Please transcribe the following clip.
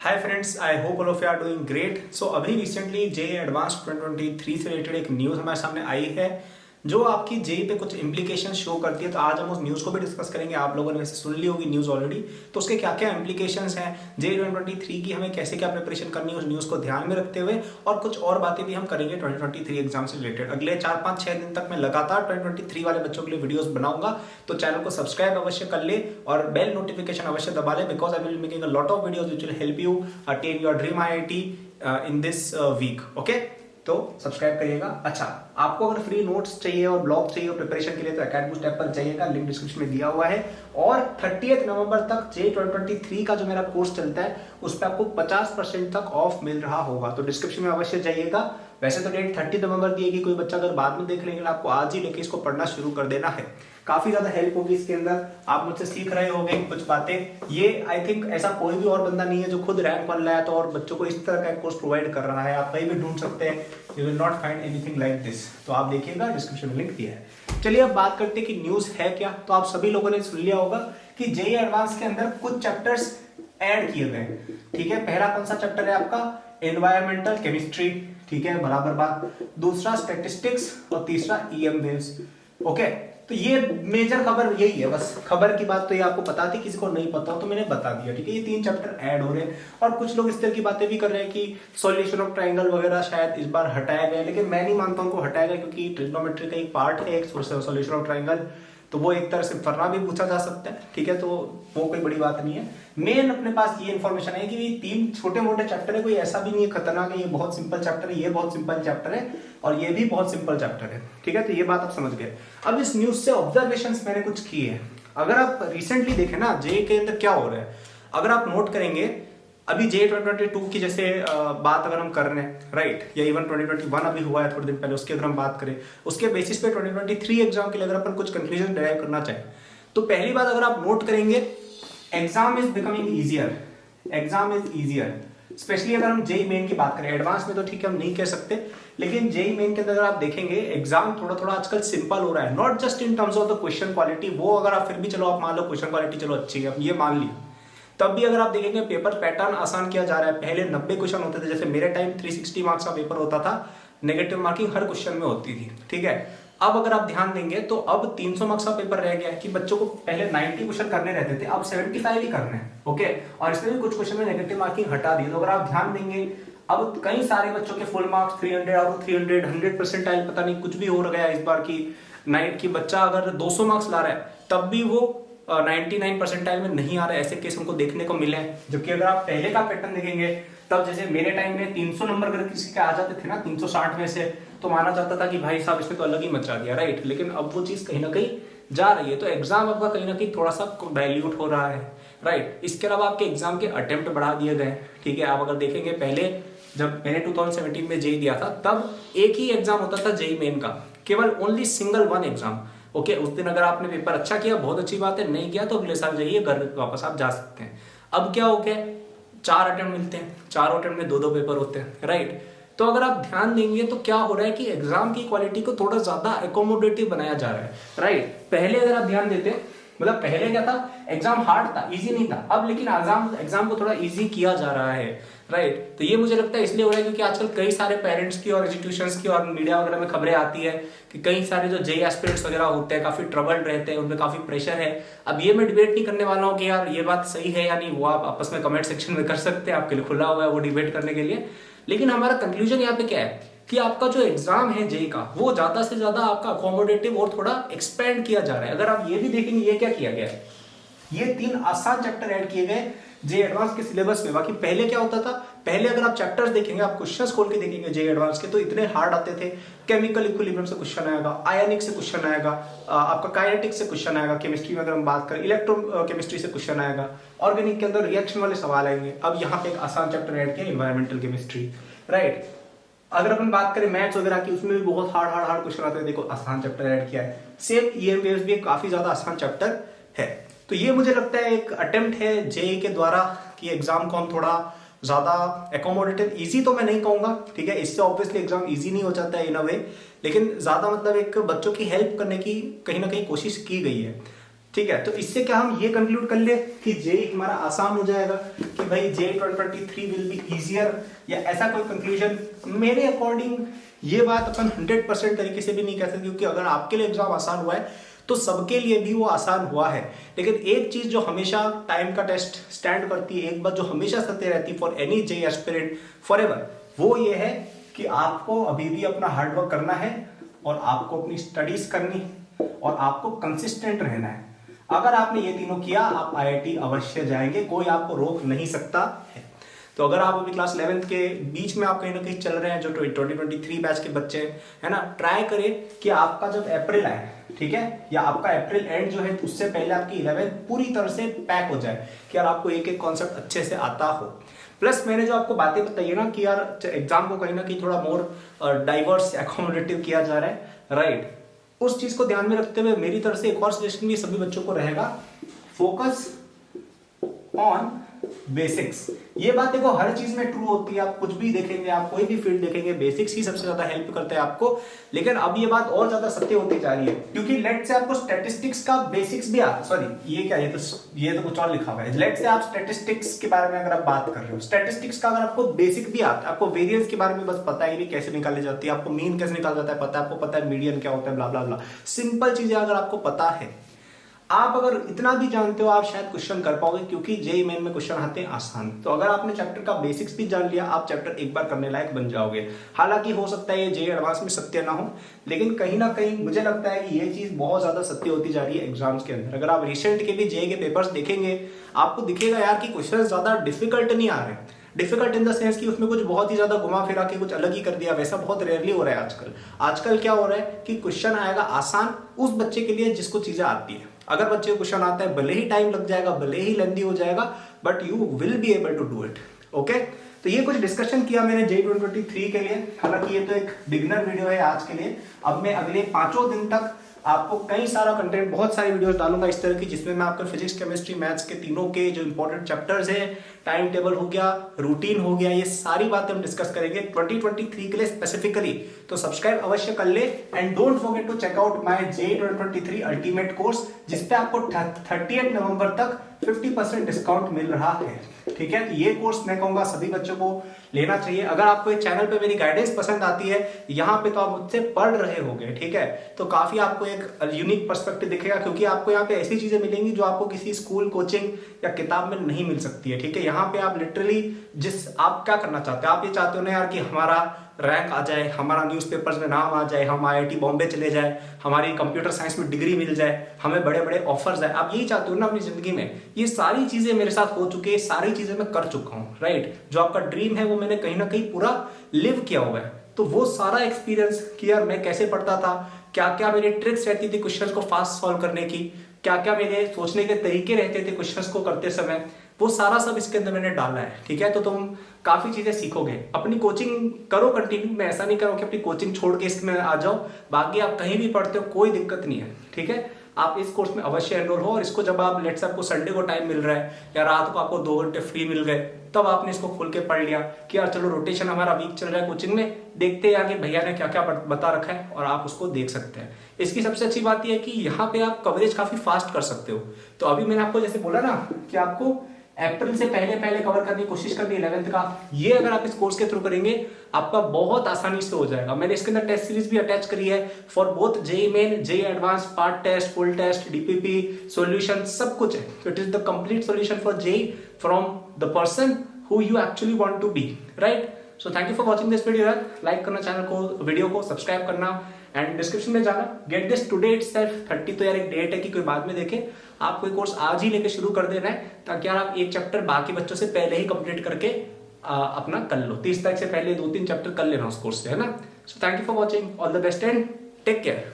Hi friends, I hope all of you are doing great. So अभी recently JEE advance 2023 से related एक news हमारे सामने आई है जो आपकी जेई पे कुछ इम्प्लीकेशन शो करती है। तो आज हम उस न्यूज़ को भी डिस्कस करेंगे। आप लोगों ने वैसे सुन ली होगी न्यूज़ ऑलरेडी, तो उसके क्या क्या इम्प्लीकेशंस हैं, जेई 2023 की हमें कैसे क्या प्रिपरेशन करनी है उस न्यूज़ को ध्यान में रखते हुए, और कुछ और बातें भी हम करेंगे 2023 एग्जाम से रिलेटेड। अगले 4-5-6 दिन तक मैं लगातार 2023 वाले बच्चों के लिए वीडियोस बनाऊंगा, तो चैनल को सब्सक्राइब अवश्य कर ले और बेल नोटिफिकेशन अवश्य दबा ले, because I will making a lot of videos which will help you attain your dream IIT in this week. Okay, तो सब्सक्राइब करिएगा। अच्छा, आपको अगर फ्री नोट्स चाहिए और ब्लॉग चाहिए प्रिपरेशन के लिए तो एकेडमी ऐप पर जाइएगा, लिंक डिस्क्रिप्शन में दिया हुआ है। और 30 नवंबर तक जे 2023 का जो मेरा कोर्स चलता है उस पर आपको 50% तक ऑफ मिल रहा होगा, तो डिस्क्रिप्शन में अवश्य जाइएगा। वैसे तो डेट 30 नवंबर दी है कि कोई बच्चा अगर बाद में देख लेंगे, आपको आज ही लेके इसको पढ़ना शुरू कर देना है। काफी ज्यादा हेल्प होगी इसके अंदर, आप मुझसे सीख रहे होंगे कुछ बातें। ये आई थिंक ऐसा कोई भी और बंदा नहीं है जो खुद रैंक बन रहा है तो और बच्चों को इस तरह का कोर्स प्रोवाइड कर रहा है। आप कहीं भी ढूंढ सकते हैं, you will not find anything like this. तो आप देखिएगा, डिस्क्रिप्शन में लिंक दिया है। चलिए अब बात करते हैं कि न्यूज है क्या। तो आप सभी लोगों ने सुन लिया होगा कि जेईई एडवांस के अंदर कुछ चैप्टर्स ऐड किए गए। ठीक है, पहला कौन सा चैप्टर है आपका? Environmental chemistry. ठीक है, बराबर बात। दूसरा स्टैटिस्टिक्स और तीसरा ईएम वेव्स। ओके, तो ये मेजर खबर यही है। बस खबर की बात तो ये आपको पता थी, किसी को नहीं पता हो तो मैंने बता दिया। ठीक है, ये 3 चैप्टर ऐड हो रहे हैं और कुछ लोग इस तरह की बातें भी कर रहे हैं कि सॉल्यूशन ऑफ ट्रायंगल वगैरह शायद इस बार हटाया गया, लेकिन मैं नहीं मानता उनको हटाया गया, क्योंकि ट्रिग्नोमेट्री का एक पार्ट है एक सॉल्यूशन ऑफ ट्रायंगल, तो वो एक तरह से वरना भी पूछा जा सकता है। ठीक है, तो वो कोई बड़ी बात नहीं है। मेन अपने पास ये इन्फॉर्मेशन है कि ये 3 छोटे मोटे चैप्टर है, कोई ऐसा भी नहीं है खतरनाक है। ये बहुत सिंपल चैप्टर है, ये बहुत सिंपल चैप्टर है और ये भी बहुत सिंपल चैप्टर है। ठीक है, तो ये बात आप समझ गए। अब इस न्यूज से ऑब्जर्वेशंस मैंने कुछ किए हैं। अगर आप रिसेंटली देखें ना जे के अंदर क्या हो रहा है, अगर आप नोट करेंगे अभी जे 2022 की जैसे बात अगर हम कर रहे हैं, राइट, या इवन 2021 अभी हुआ है थोड़े दिन पहले, उसकी अगर हम बात करें, उसके बेसिस पे 2023 एग्जाम के लिए अगर अपन कुछ कंक्लूजन डिराइव करना चाहें, तो पहली बात अगर आप नोट करेंगे, exam is becoming easier. Exam is easier, specially अगर हम जेई मेन की बात करें। एडवांस में तो ठीक है हम नहीं कह सकते, लेकिन जेई मेन के अंदर अगर आप देखेंगे एग्जाम थोड़ा थोड़ा आजकल सिंपल हो रहा है। Not just in terms of the question quality, वो अगर आप फिर भी चलो आप मान लो क्वेश्चन क्वालिटी चलो अच्छी है, ये मान लिया, तब भी अगर आप देखेंगे पेपर पैटर्न आसान किया जा रहा है। पहले 90 क्वेश्चन होते थे, जैसे मेरे टाइम 360 मार्क्स का पेपर होता था, नेगेटिव मार्किंग हर क्वेश्चन में होती थी। ठीक है, अब अगर आप ध्यान देंगे तो अब 300 मार्क्स का पेपर रह गया है कि बच्चों को पहले 90 क्वेश्चन करने रहते थे, अब 75 ही करने हैं। ओके, और इसमें भी कुछ क्वेश्चन में नेगेटिव मार्किंग हटा दी। तो अगर आप ध्यान देंगे अब कई सारे बच्चों के फुल मार्क्स 300 आउट ऑफ 300, 100% पता नहीं कुछ भी हो गया इस बार की नाइट की। बच्चा अगर 200 मार्क्स ला रहा है तब भी वो 99% में नहीं आ रहा है, ऐसे केस हमको देखने को मिले हैं। जबकि अगर आप पहले का पैटर्न देखेंगे तब जैसे मेरे टाइम में 300 नंबर अगर किसी के आ जाते थे ना 360 में से, तो माना जाता था कि भाई साहब इसने तो अलग ही मचा दिया, राइट। लेकिन अब वो चीज कहीं ना कहीं जा रही है, तो एग्जाम आपका कहीं ना कहीं थोड़ा सा डाइल्यूट हो रहा है, राइट। इसके अलावा आपके एग्जाम के अटेम्प्ट बढ़ा दिए गए। ठीक है, आप अगर देखेंगे पहले जब मैंने 2017 में जेई दिया था तब एक ही एग्जाम होता था जेई मेन का, केवल ओनली सिंगल 1 एग्जाम। ओके, उस दिन अगर आपने पेपर अच्छा किया बहुत अच्छी बात है, नहीं किया तो अगले साल जाइए घर वापस आप जा सकते हैं। अब क्या हो गया, 4 अटेम्प्ट मिलते हैं, 4 अटेम्प्ट में 2-2 पेपर होते हैं, राइट। तो अगर आप ध्यान देंगे तो क्या हो रहा है कि एग्जाम की क्वालिटी को थोड़ा ज्यादा एकोमोडेटिव बनाया जा रहा है, राइट। पहले अगर आप ध्यान देते, मतलब पहले क्या था, एग्जाम हार्ड था, इजी नहीं था। अब लेकिन एग्जाम को थोड़ा इजी किया जा रहा है, राइट। तो ये मुझे लगता है इसलिए हो रहा है क्योंकि आजकल कई सारे पेरेंट्स की और इंस्टीट्यूशंस की और मीडिया वगैरह में खबरें आती है कि कई सारे जो जेई एस्पिरेंट्स वगैरह होते हैं काफी ट्रबल्ड रहते हैं, उनमें काफी प्रेशर है। अब ये मैं डिबेट नहीं करने वाला हूँ कि यार ये बात सही है या नहीं, वो आप आपस में कमेंट सेक्शन में कर सकते हैं, आपके लिए खुला हुआ है वो डिबेट करने के लिए। लेकिन हमारा कंक्लूजन यहाँ पे क्या है कि आपका जो एग्जाम है जेई का वो ज्यादा से ज्यादा आपका अकोमोडेटिव और थोड़ा एक्सपेंड किया जा रहा है। अगर आप ये भी देखेंगे ये क्या किया गया है, ये 3 आसान चैप्टर ऐड किए गए जेई एडवांस के सिलेबस में। बाकी पहले क्या होता था, पहले अगर आप चैप्टर्स देखेंगे, आप क्वेश्चंस खोल के देखेंगे जेई एडवांस के, तो इतने हार्ड आते थे। केमिकल इक्विलिब्रियम से क्वेश्चन आएगा, आयनिक से क्वेश्चन आएगा, आपका काइनेटिक्स से क्वेश्चन आएगा, केमिस्ट्री में अगर हम बात करें इलेक्ट्रो केमिस्ट्री से क्वेश्चन आएगा, ऑर्गेनिक के अंदर रिएक्शन वाले सवाल आएंगे। अब यहाँ पे एक आसान चैप्टर ऐड किया एनवायरमेंटल केमिस्ट्री, राइट। अगर अपन बात करें मैथ्स वगैरह की, उसमें भी बहुत हार्ड क्वेश्चन आते हैं, देखो आसान चैप्टर ऐड किया है। सेम ईएम वेव्स भी काफी ज्यादा आसान चैप्टर है। तो ये मुझे लगता है एक अटेम्प्ट है जेई के द्वारा कि एग्जाम को हम थोड़ा ज्यादा एकोमोडेटिव, इजी तो मैं नहीं कहूंगा, ठीक है, इससे ऑब्वियसली एग्जाम इजी नहीं हो जाता है इन अ वे, लेकिन ज्यादा मतलब एक बच्चों की हेल्प करने की कहीं ना कहीं कोशिश की गई है। ठीक है, तो इससे क्या हम ये कंक्लूड कर ले कि जेई हमारा आसान हो जाएगा, कि भाई जेई 2023 विल बी इजियर, या ऐसा कोई कंक्लूजन मेरे अकॉर्डिंग ये बात अपन 100% तरीके से भी नहीं कह सकते, क्योंकि अगर आपके लिए एग्जाम आसान हुआ है तो सबके लिए भी वो आसान हुआ है। लेकिन एक चीज जो हमेशा टाइम का टेस्ट स्टैंड करती है, एक बात जो हमेशा सत्य रहती है for any JEE aspirant forever, वो ये है कि आपको अभी भी अपना हार्डवर्क करना है और आपको अपनी स्टडीज करनी और आपको कंसिस्टेंट रहना है। अगर आपने ये तीनों किया आप आईआईटी अवश्य जाएंगे, कोई आपको रोक नहीं सकता है। तो अगर आप अभी क्लास 11th के बीच में आप कहीं ना कहीं चल रहे हैं, जो 2023 बैच के बच्चे है ना, ट्राई करें कि आपका जब अप्रैल आए, ठीक है, या आपका अप्रैल एंड जो है उससे पहले आपकी 11th पूरी तरह से पैक हो जाए, कि यार आपको एक एक कॉन्सेप्ट अच्छे से आता हो। प्लस मैंने जो आपको बातें बताई है ना कि यार एग्जाम को कहीं ना कहीं थोड़ा मोर डाइवर्स एकोमोडेटिव किया जा रहा है, राइट, उस चीज को ध्यान में रखते हुए मेरी तरफ से एक और सजेशन भी सभी बच्चों को रहेगा, फोकस ऑन बेसिक्स। ये बात देखो हर चीज में ट्रू होती है, आप कुछ भी देखेंगे, आप कोई भी फील्ड देखेंगे, बेसिक्स ही सबसे ज्यादा हेल्प करते हैं आपको। लेकिन अब ये बात और ज्यादा सत्य होती जा रही है, क्योंकि लेट से आपको स्टैटिस्टिक्स का बेसिक्स भी आता, सॉरी ये क्या, ये तो कुछ और लिखा हुआ है। लेट से आप स्टैटिस्टिक्स के बारे में अगर आप बात कर रहे हो, स्टैटिस्टिक्स का अगर आपको बेसिक भी आता है, आपको वेरिएंस के बारे में बस पता ही नहीं कैसे निकाली जाती है, आपको मीन कैसे निकाला जाता है पता है, आपको पता है मीडियन क्या होता है, ब्ला ब्ला ब्ला, सिंपल चीजें अगर आपको पता है, आप अगर इतना भी जानते हो, आप शायद क्वेश्चन कर पाओगे, क्योंकि जेईई मेन में क्वेश्चन आते हैं आसान। तो अगर आपने चैप्टर का बेसिक्स भी जान लिया, आप चैप्टर एक बार करने लायक बन जाओगे। हालांकि हो सकता है ये जेईई एडवांस में सत्य ना हो, लेकिन कहीं ना कहीं मुझे लगता है कि ये चीज बहुत ज्यादा सत्य होती जा रही है एग्जाम्स के अंदर। अगर आप रिसेंट के भी जेईई के पेपर्स देखेंगे, आपको दिखेगा यार कि क्वेश्चन ज्यादा डिफिकल्ट नहीं आ रहे, डिफिकल्ट इन द सेंस कि उसमें कुछ बहुत ही ज्यादा घुमा फिरा के कुछ अलग ही कर दिया, वैसा बहुत रेयरली हो रहा है आजकल। आजकल क्या हो रहा है कि क्वेश्चन आएगा आसान उस बच्चे के लिए जिसको चीजें आती है। अगर बच्चे को क्वेश्चन आता है, भले ही टाइम लग जाएगा, भले ही लेंथी हो जाएगा, but you will be able to do it. Okay, तो ये कुछ डिस्कशन किया मैंने जेईई 2023 के लिए। हालांकि ये तो एक बिगिनर वीडियो है आज के लिए। अब मैं अगले 5 दिन तक आपको कई सारा कंटेंट, बहुत सारी वीडियोस डालूंगा इस तरह की, जिसमें मैं आपको फिजिक्स, केमिस्ट्री, मैथ्स के तीनों के जो इंपॉर्टेंट चैप्टर्स हैं, टाइम टेबल हो गया, रूटीन हो गया, ये सारी बातें हम डिस्कस करेंगे 2023 के लिए स्पेसिफिकली। तो सब्सक्राइब अवश्य कर ले and don't forget to check out my JEE 2023 ultimate course, जिसपे आपको 30 नवंबर तक 50% डिस्काउंट मिल रहा है। ठीक है, तो ये कोर्स मैं कहूंगा सभी बच्चों को लेना चाहिए। अगर आपको इस चैनल पे मेरी गाइडेंस पसंद आती है, यहाँ पे तो आप मुझसे पढ़ रहे होगे, ठीक है, तो काफी आपको एक यूनिक पर्सपेक्टिव दिखेगा, क्योंकि आपको यहाँ पे ऐसी चीजें मिलेंगी जो आपको किसी स्कूल, कोचिंग या किताब में नहीं मिल सकती है। ठीक है, यहाँ पे आप लिटरली आप क्या करना चाहते हो, आप ये चाहते हो ना यार कि हमारा रैंक आ जाए, हमारा न्यूज़पेपर्स में नाम आ जाए, हम आईआईटी बॉम्बे चले जाए, हमारी कंप्यूटर साइंस में डिग्री मिल जाए, हमें बड़े बड़े ऑफर्स आए, आप यही चाहते हो ना अपनी जिंदगी में। ये सारी चीजें मेरे साथ हो चुकी है, सारी चीजें मैं कर चुका हूँ, राइट। जो आपका ड्रीम है वो मैंने कहीं ना कहीं पूरा लिव किया हुआ है। तो वो सारा एक्सपीरियंस कि यार मैं कैसे पढ़ता था, क्या क्या मेरी ट्रिक्स रहती थी क्वेश्चंस को फास्ट सॉल्व करने की, क्या क्या मेरे सोचने के तरीके रहते थे क्वेश्चंस को करते समय, वो सारा सब इसके अंदर मैंने डाला है। ठीक है, तो तुम काफी चीजें सीखोगे। अपनी कोचिंग करो कंटिन्यू, मैं ऐसा नहीं करूँ कि अपनी कोचिंग छोड़ के इसमें आ जाओ, बाकी आप कहीं भी पढ़ते हो कोई दिक्कत नहीं है। ठीक है, आप इस कोर्स में अवश्य एनरोल हो, और इसको जब आप लेट्स आपको संडे को टाइम मिल रहा है या रात को आपको 2 घंटे फ्री मिल गए, तब आपने इसको खोल के पढ़ लिया कि यार चलो रोटेशन हमारा वीक चल रहा है कोचिंग में, देखते हैं आगे भैया ने क्या क्या बता रखा है, और आप उसको देख सकते हैं। इसकी सबसे अच्छी बात यह है कि यहाँ पे आप कवरेज काफी फास्ट कर सकते हो। तो अभी मैंने आपको जैसे बोला ना कि आपको अप्रैल से पहले कवर करने की कोशिश करनी 11th का, ये अगर आप इस कोर्स के थ्रू करेंगे आपका बहुत आसानी से हो जाएगा। मैंने इसके अंदर टेस्ट सीरीज भी अटैच करी है for both JEE Main, JEE advance, part test, full test, DPP, solution, सब कुछ है। तो it is the complete solution for JEE from the person who you actually want to be, right. So thank you for watching this video. Like करना channel को, video को subscribe करना, and description में जाना, गेट दिस टुडे इटसेल्फ। 30 तो यार एक date है कि कोई बाद में देखे, आप कोई कोर्स आज ही लेके शुरू कर देना है, ताकि यार आप एक चैप्टर बाकी बच्चों से पहले ही कंप्लीट करके अपना कर लो। 30 तारीख से पहले 2-3 चैप्टर कर लेना उस कोर्स से, है ना। So thank you for watching, all the best and take care.